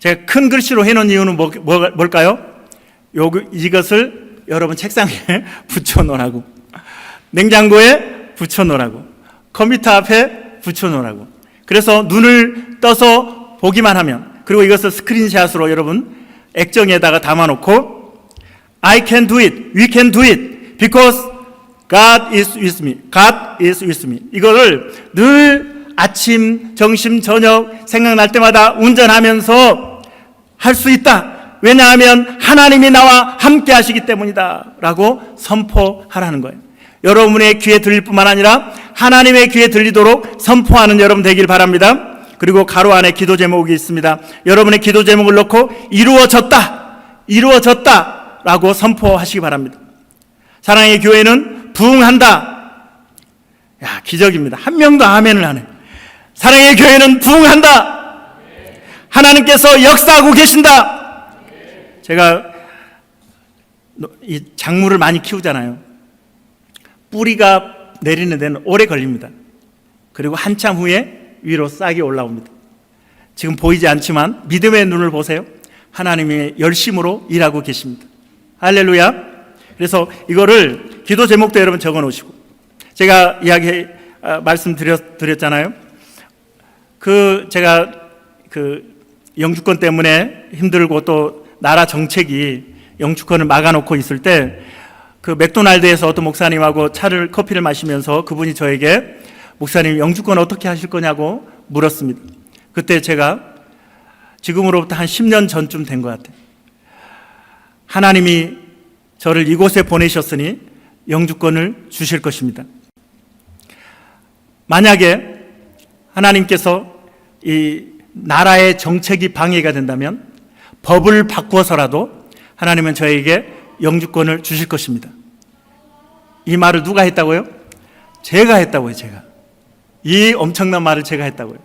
제가 큰 글씨로 해놓은 이유는 뭘까요? 이것을 여러분 책상에 붙여놓으라고, 냉장고에 붙여놓으라고, 컴퓨터 앞에 붙여놓으라고. 그래서 눈을 떠서 보기만 하면, 그리고 이것을 스크린샷으로 여러분 액정에다가 담아놓고 I can do it, we can do it because God is with me. God is with me. 이거를 늘 아침, 점심, 저녁 생각날 때마다 운전하면서 할 수 있다. 왜냐하면 하나님이 나와 함께 하시기 때문이다 라고 선포하라는 거예요. 여러분의 귀에 들릴 뿐만 아니라 하나님의 귀에 들리도록 선포하는 여러분 되길 바랍니다. 그리고 가로 안에 기도 제목이 있습니다. 여러분의 기도 제목을 넣고 이루어졌다, 이루어졌다 라고 선포하시기 바랍니다. 사랑의 교회는 부흥한다. 야, 기적입니다. 한 명도 아멘을 안 해요. 사랑의 교회는 부흥한다. 하나님께서 역사하고 계신다. 제가 이 작물을 많이 키우잖아요. 뿌리가 내리는 데는 오래 걸립니다. 그리고 한참 후에 위로 싹이 올라옵니다. 지금 보이지 않지만 믿음의 눈을 보세요. 하나님이 열심으로 일하고 계십니다. 할렐루야. 그래서 이거를 기도 제목도 여러분 적어 놓으시고, 제가 말씀드렸잖아요. 제가 영주권 때문에 힘들고 또 나라 정책이 영주권을 막아놓고 있을 때 그 맥도날드에서 어떤 목사님하고 커피를 마시면서 그분이 저에게 목사님 영주권 어떻게 하실 거냐고 물었습니다. 그때 제가 지금으로부터 한 10년 전쯤 된 것 같아요. 하나님이 저를 이곳에 보내셨으니 영주권을 주실 것입니다. 만약에 하나님께서 이 나라의 정책이 방해가 된다면 법을 바꾸어서라도 하나님은 저에게 영주권을 주실 것입니다. 이 말을 누가 했다고요? 제가 했다고요. 제가. 이 엄청난 말을 제가 했다고요.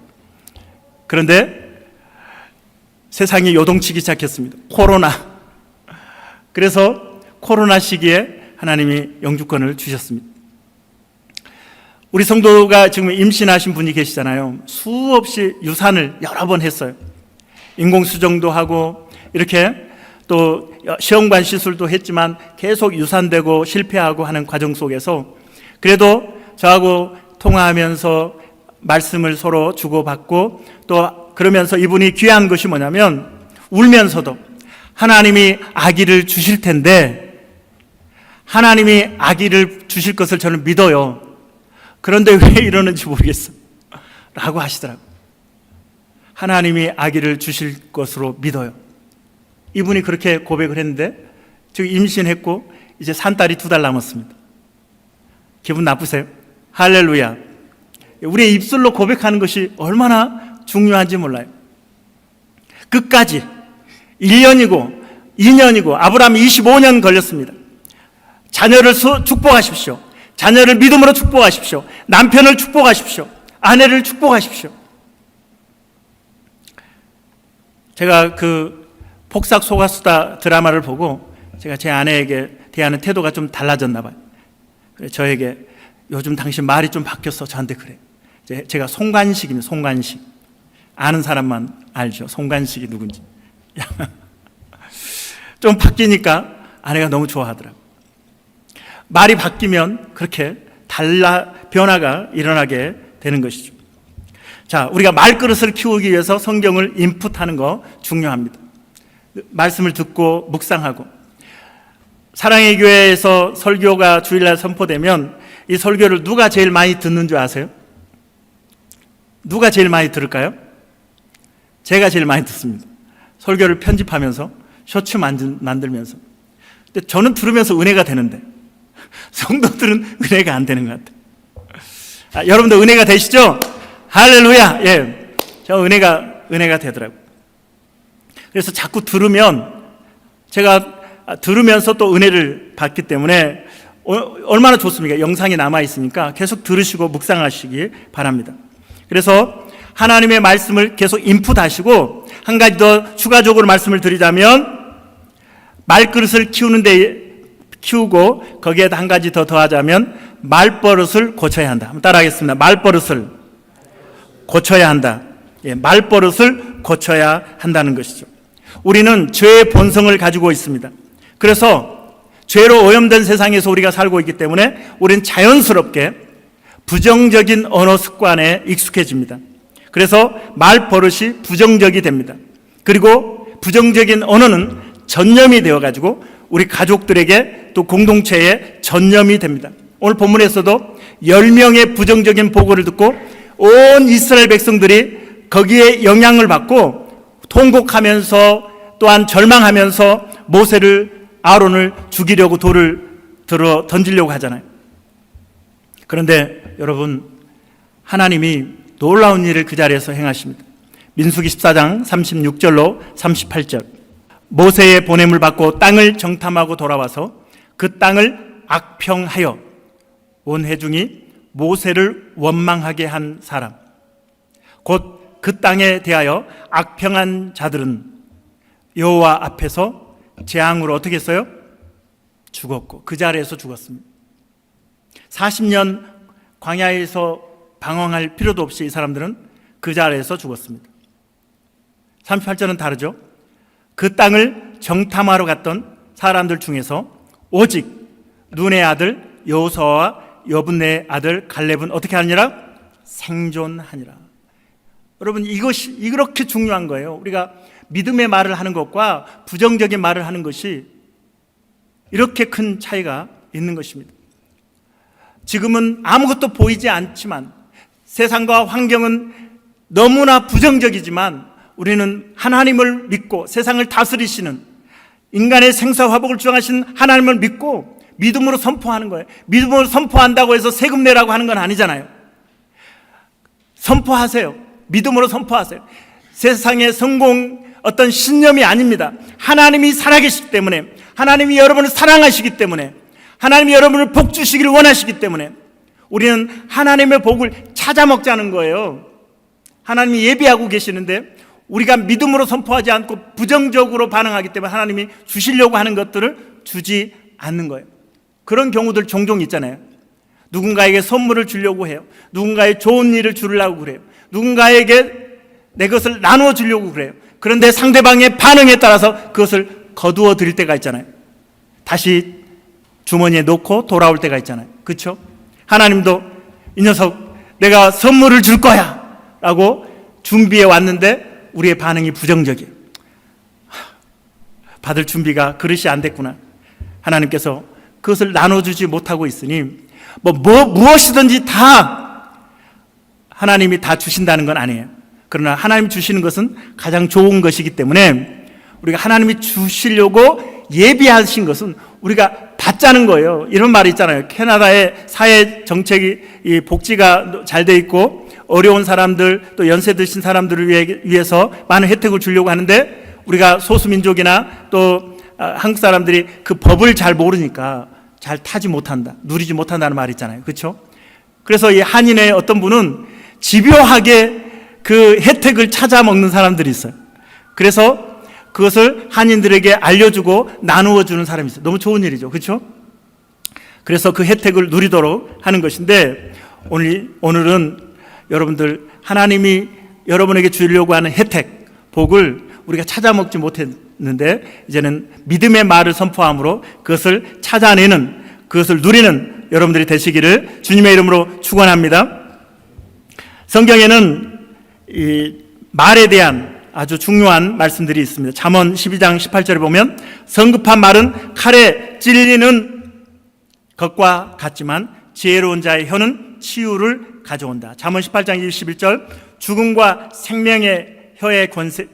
그런데 세상이 요동치기 시작했습니다. 코로나. 그래서 코로나 시기에 하나님이 영주권을 주셨습니다. 우리 성도가 지금 임신하신 분이 계시잖아요. 수없이 유산을 여러 번 했어요. 인공수정도 하고 이렇게 또 시험관 시술도 했지만 계속 유산되고 실패하고 하는 과정 속에서 그래도 저하고 통화하면서 말씀을 서로 주고받고 또 그러면서 이분이 귀한 것이 뭐냐면 울면서도 하나님이 아기를 주실 텐데 하나님이 아기를 주실 것을 저는 믿어요. 그런데 왜 이러는지 모르겠어 라고 하시더라고요. 하나님이 아기를 주실 것으로 믿어요. 이분이 그렇게 고백을 했는데 지금 임신했고 이제 산딸이 2달 남았습니다. 기분 나쁘세요? 할렐루야. 우리의 입술로 고백하는 것이 얼마나 중요한지 몰라요. 끝까지 1년이고 2년이고 아브라함이 25년 걸렸습니다. 자녀를 축복하십시오. 자녀를 믿음으로 축복하십시오. 남편을 축복하십시오. 아내를 축복하십시오. 제가 그 폭삭 속았수다 드라마를 보고 제가 제 아내에게 대하는 태도가 좀 달라졌나 봐요. 저에게 요즘 당신 말이 좀 바뀌었어. 저한테 그래. 제가 송관식입니다. 송관식. 아는 사람만 알죠. 송관식이 누군지. 좀 바뀌니까 아내가 너무 좋아하더라고요. 말이 바뀌면 그렇게 변화가 일어나게 되는 것이죠. 자, 우리가 말그릇을 키우기 위해서 성경을 인풋하는 거 중요합니다. 말씀을 듣고 묵상하고. 사랑의 교회에서 설교가 주일날 선포되면 이 설교를 누가 제일 많이 듣는 줄 아세요? 누가 제일 많이 들을까요? 제가 제일 많이 듣습니다. 설교를 편집하면서 쇼츠 만들면서. 근데 저는 들으면서 은혜가 되는데 성도들은 은혜가 안 되는 것 같아요. 여러분도 은혜가 되시죠? 할렐루야. 예, 저 은혜가 되더라고요. 그래서 자꾸 들으면 제가 들으면서 또 은혜를 받기 때문에 얼마나 좋습니까? 영상이 남아 있으니까 계속 들으시고 묵상하시기 바랍니다. 그래서 하나님의 말씀을 계속 인풋하시고, 한 가지 더 추가적으로 말씀을 드리자면 말그릇을 키우고 거기에다 한 가지 더 더하자면 말버릇을 고쳐야 한다. 한번 따라하겠습니다. 말버릇을 고쳐야 한다. 예, 말버릇을 고쳐야 한다는 것이죠. 우리는 죄의 본성을 가지고 있습니다. 그래서 죄로 오염된 세상에서 우리가 살고 있기 때문에 우리는 자연스럽게 부정적인 언어 습관에 익숙해집니다. 그래서 말버릇이 부정적이 됩니다. 그리고 부정적인 언어는 전염이 되어가지고 우리 가족들에게 또 공동체에 전염이 됩니다. 오늘 본문에서도 10명의 부정적인 보고를 듣고 온 이스라엘 백성들이 거기에 영향을 받고 통곡하면서 또한 절망하면서 아론을 죽이려고 돌을 들어 던지려고 하잖아요. 그런데 여러분, 하나님이 놀라운 일을 그 자리에서 행하십니다. 민수기 14장 36절로 38절. 모세의 보냄을 받고 땅을 정탐하고 돌아와서 그 땅을 악평하여 온 회중이 모세를 원망하게 한 사람, 곧 그 땅에 대하여 악평한 자들은 여호와 앞에서 재앙으로 어떻게 했어요? 죽었고 그 자리에서 죽었습니다. 40년 광야에서 방황할 필요도 없이 이 사람들은 그 자리에서 죽었습니다. 38절은 다르죠. 그 땅을 정탐하러 갔던 사람들 중에서 오직 눈의 아들 여호수아와 여분의 아들 갈렙은 어떻게 하느니라? 생존하니라. 여러분, 이것이 이렇게 중요한 거예요. 우리가 믿음의 말을 하는 것과 부정적인 말을 하는 것이 이렇게 큰 차이가 있는 것입니다. 지금은 아무것도 보이지 않지만, 세상과 환경은 너무나 부정적이지만 우리는 하나님을 믿고 세상을 다스리시는, 인간의 생사화복을 주장하시는 하나님을 믿고 믿음으로 선포하는 거예요. 믿음으로 선포한다고 해서 세금 내라고 하는 건 아니잖아요. 선포하세요. 믿음으로 선포하세요. 세상의 성공 어떤 신념이 아닙니다. 하나님이 살아계시기 때문에, 하나님이 여러분을 사랑하시기 때문에, 하나님이 여러분을 복 주시기를 원하시기 때문에 우리는 하나님의 복을 찾아 먹자는 거예요. 하나님이 예비하고 계시는데 우리가 믿음으로 선포하지 않고 부정적으로 반응하기 때문에 하나님이 주시려고 하는 것들을 주지 않는 거예요. 그런 경우들 종종 있잖아요. 누군가에게 선물을 주려고 해요. 누군가의 좋은 일을 주려고 그래요. 누군가에게 내 것을 나누어 주려고 그래요. 그런데 상대방의 반응에 따라서 그것을 거두어 드릴 때가 있잖아요. 다시 주머니에 넣고 돌아올 때가 있잖아요. 그렇죠? 하나님도 이 녀석 내가 선물을 줄 거야 라고 준비해 왔는데 우리의 반응이 부정적이에요. 받을 준비가 그릇이 안 됐구나. 하나님께서 그것을 나눠주지 못하고 있으니 무엇이든지 다 하나님이 다 주신다는 건 아니에요. 그러나 하나님이 주시는 것은 가장 좋은 것이기 때문에 우리가 하나님이 주시려고 예비하신 것은 우리가 받자는 거예요. 이런 말이 있잖아요. 캐나다의 사회 정책이 이 복지가 잘 돼 있고 어려운 사람들 또 연세 드신 사람들을 위해서 많은 혜택을 주려고 하는데 우리가 소수민족이나 또 한국 사람들이 그 법을 잘 모르니까 잘 타지 못한다, 누리지 못한다는 말이 있잖아요. 그렇죠? 그래서 이 한인의 어떤 분은 집요하게 그 혜택을 찾아 먹는 사람들이 있어요. 그래서 그것을 한인들에게 알려주고 나누어 주는 사람이 있어요. 너무 좋은 일이죠. 그렇죠? 그래서 그 혜택을 누리도록 하는 것인데, 오늘은 여러분들, 하나님이 여러분에게 주려고 하는 혜택, 복을 우리가 찾아 먹지 못했는데 이제는 믿음의 말을 선포함으로 그것을 찾아내는, 그것을 누리는 여러분들이 되시기를 주님의 이름으로 축원합니다. 성경에는 이 말에 대한 아주 중요한 말씀들이 있습니다. 잠언 12장 18절에 보면 성급한 말은 칼에 찔리는 것과 같지만 지혜로운 자의 혀는 치유를 가져온다. 잠언 18장 21절 죽음과 생명의 혀의 권세,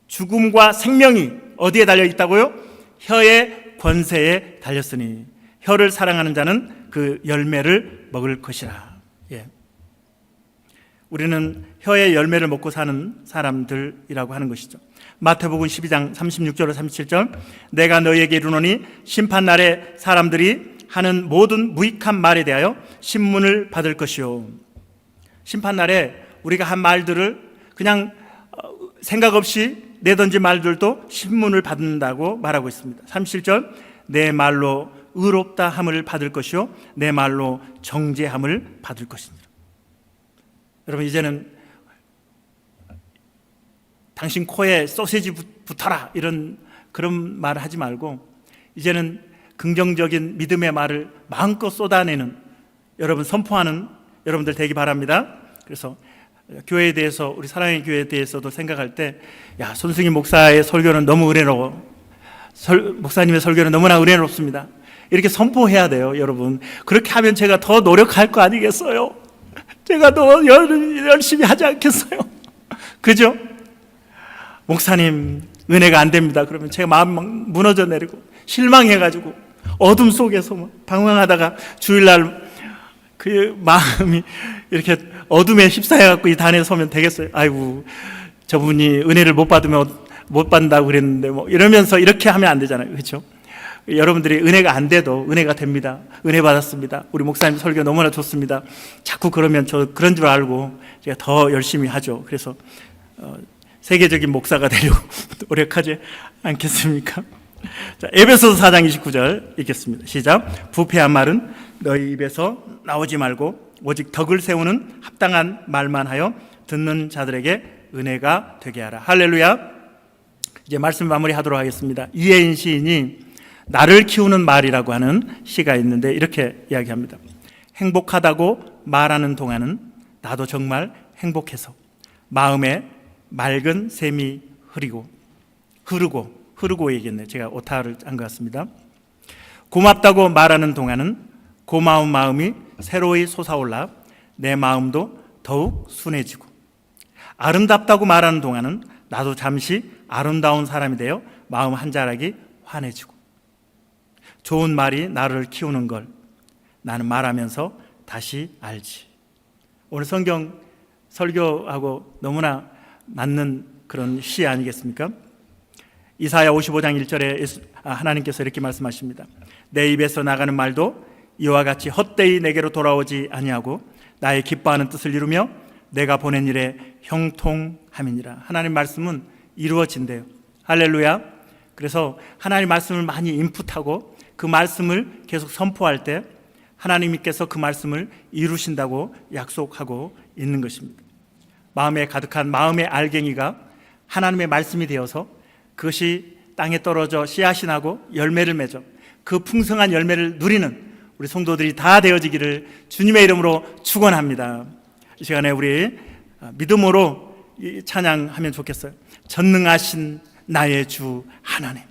죽음과 생명이 어디에 달려 있다고요? 혀의 권세에 달렸으니 혀를 사랑하는 자는 그 열매를 먹을 것이라. 예. 우리는 혀의 열매를 먹고 사는 사람들이라고 하는 것이죠. 마태복음 12장 36절로 37절 내가 너희에게 이르노니 심판날에 사람들이 하는 모든 무익한 말에 대하여 신문을 받을 것이요. 심판날에 우리가 한 말들을 그냥 생각 없이 내던진 말들도 신문을 받는다고 말하고 있습니다. 37절 내 말로 의롭다 함을 받을 것이요 내 말로 정죄함을 받을 것이니라. 여러분, 이제는 당신 코에 소시지 붙어라 이런 그런 말을 하지 말고 이제는 긍정적인 믿음의 말을 마음껏 쏟아내는, 여러분 선포하는 여러분들 되기 바랍니다. 그래서 교회에 대해서, 우리 사랑의 교회에 대해서도 생각할 때, 야, 손승희 목사의 설교는 너무 은혜로워, 목사님의 설교는 너무나 은혜롭습니다, 이렇게 선포해야 돼요. 여러분, 그렇게 하면 제가 더 노력할 거 아니겠어요? 제가 더 열심히 하지 않겠어요? 그죠? 목사님 은혜가 안 됩니다 그러면 제가 마음 막 무너져 내리고 실망해가지고 어둠 속에서 막 방황하다가 주일날 그 마음이 이렇게 어둠에 휩싸여갖고 이 단에 서면 되겠어요? 아이고, 저분이 은혜를 못 받는다고 그랬는데 뭐 이러면서 이렇게 하면 안 되잖아요. 그렇죠? 여러분들이 은혜가 안 돼도 은혜가 됩니다. 은혜 받았습니다, 우리 목사님 설교 너무나 좋습니다, 자꾸 그러면 저 그런 줄 알고 제가 더 열심히 하죠. 그래서 세계적인 목사가 되려고 노력하지 않겠습니까? 자, 에베소서 4장 29절 읽겠습니다. 시작. 부패한 말은 너희 입에서 나오지 말고 오직 덕을 세우는 합당한 말만 하여 듣는 자들에게 은혜가 되게 하라. 할렐루야. 이제 말씀 마무리하도록 하겠습니다. 이혜인 시인이 나를 키우는 말이라고 하는 시가 있는데 이렇게 이야기합니다. 행복하다고 말하는 동안은 나도 정말 행복해서 마음에 맑은 샘이 흐르고 얘기했네요. 제가 오타를 한 것 같습니다. 고맙다고 말하는 동안은 고마운 마음이 새로이 솟아올라 내 마음도 더욱 순해지고, 아름답다고 말하는 동안은 나도 잠시 아름다운 사람이 되어 마음 한 자락이 환해지고, 좋은 말이 나를 키우는 걸 나는 말하면서 다시 알지. 오늘 성경 설교하고 너무나 맞는 그런 시 아니겠습니까? 이사야 55장 1절에 하나님께서 이렇게 말씀하십니다. 내 입에서 나가는 말도 이와 같이 헛되이 내게로 돌아오지 아니하고 나의 기뻐하는 뜻을 이루며 내가 보낸 일에 형통함이니라. 하나님 말씀은 이루어진대요. 할렐루야. 그래서 하나님 말씀을 많이 인풋하고 그 말씀을 계속 선포할 때 하나님께서 그 말씀을 이루신다고 약속하고 있는 것입니다. 마음에 가득한 마음의 알갱이가 하나님의 말씀이 되어서 그것이 땅에 떨어져 씨앗이 나고 열매를 맺어 그 풍성한 열매를 누리는 우리 성도들이 다 되어지기를 주님의 이름으로 축원합니다. 이 시간에 우리 믿음으로 찬양하면 좋겠어요. 전능하신 나의 주 하나님.